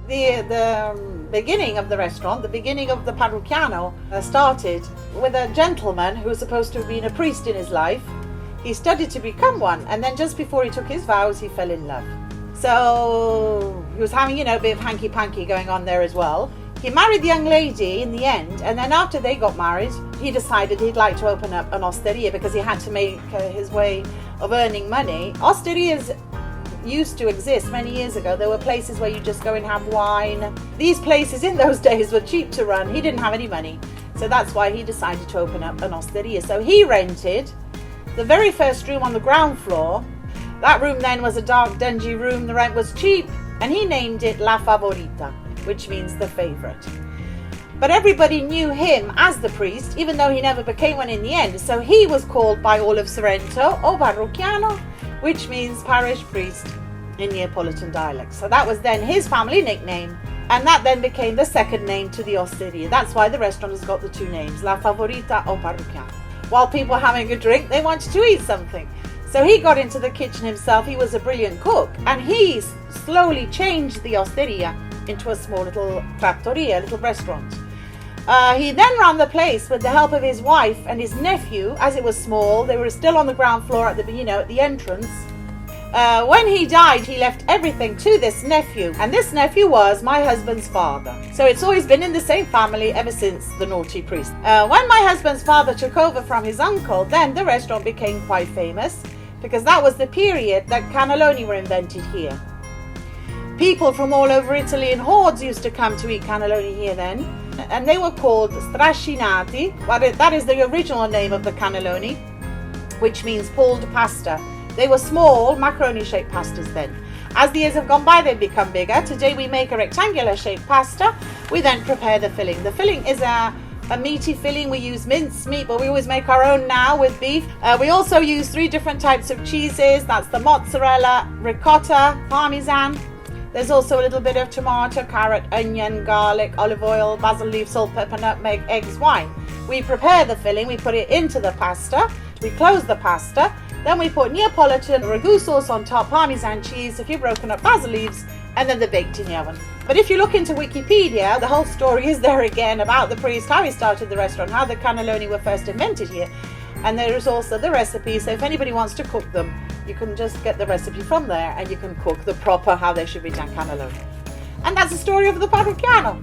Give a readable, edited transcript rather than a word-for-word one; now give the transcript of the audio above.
The beginning of the restaurant, the beginning of the Parrucchiano, started with a gentleman who was supposed to have been a priest in his life. He studied to become one, and then just before he took his vows, he fell in love. So he was having, a bit of hanky-panky going on there as well. He married the young lady in the end, and then after they got married, he decided he'd like to open up an osteria because he had to make his way of earning money. Osterias used to exist many years ago. There were places where you just go and have wine. These places in those days were cheap to run. He didn't have any money, so that's why he decided to open up an osteria. So he rented the very first room on the ground floor. That room then was a dark, dingy room. The rent was cheap, and he named it La Favorita, which means the favorite. But everybody knew him as the priest, even though he never became one in the end. So he was called by all of Sorrento O Parrucchiano, which means parish priest in Neapolitan dialect. So that was then his family nickname, and that then became the second name to the osteria. That's why the restaurant has got the two names, La Favorita O Parrucchiano. While people were having a drink, they wanted to eat something. So he got into the kitchen himself. He was a brilliant cook, and he slowly changed the osteria into a small little trattoria, a little restaurant. He then ran the place with the help of his wife and his nephew. As it was small, they were still on the ground floor at the entrance. When he died, he left everything to this nephew, and this nephew was my husband's father. So it's always been in the same family ever since the naughty priest. When my husband's father took over from his uncle, then the restaurant became quite famous, because that was the period that cannelloni were invented here. People from all over Italy in hordes used to come to eat cannelloni here then, and they were called strascinati. That is the original name of the cannelloni, which means pulled pasta. They were small, macaroni-shaped pastas then. As the years have gone by, they've become bigger. Today we make a rectangular-shaped pasta. We then prepare the filling. The filling is a meaty filling. We use minced meat, but we always make our own now with beef. We also use 3 different types of cheeses. That's the mozzarella, ricotta, parmesan. There's also a little bit of tomato, carrot, onion, garlic, olive oil, basil leaf, salt, pepper, nutmeg, eggs, wine. We prepare the filling, we put it into the pasta, we close the pasta, then we put Neapolitan ragu sauce on top, parmesan cheese, a few broken up basil leaves, and then they're baked in the oven. But if you look into Wikipedia, the whole story is there again about the priest, how he started the restaurant, how the cannelloni were first invented here. And there is also the recipe, so if anybody wants to cook them, you can just get the recipe from there and you can cook the proper how they should be done cannelloni. And that's the story of the Parrucchiano.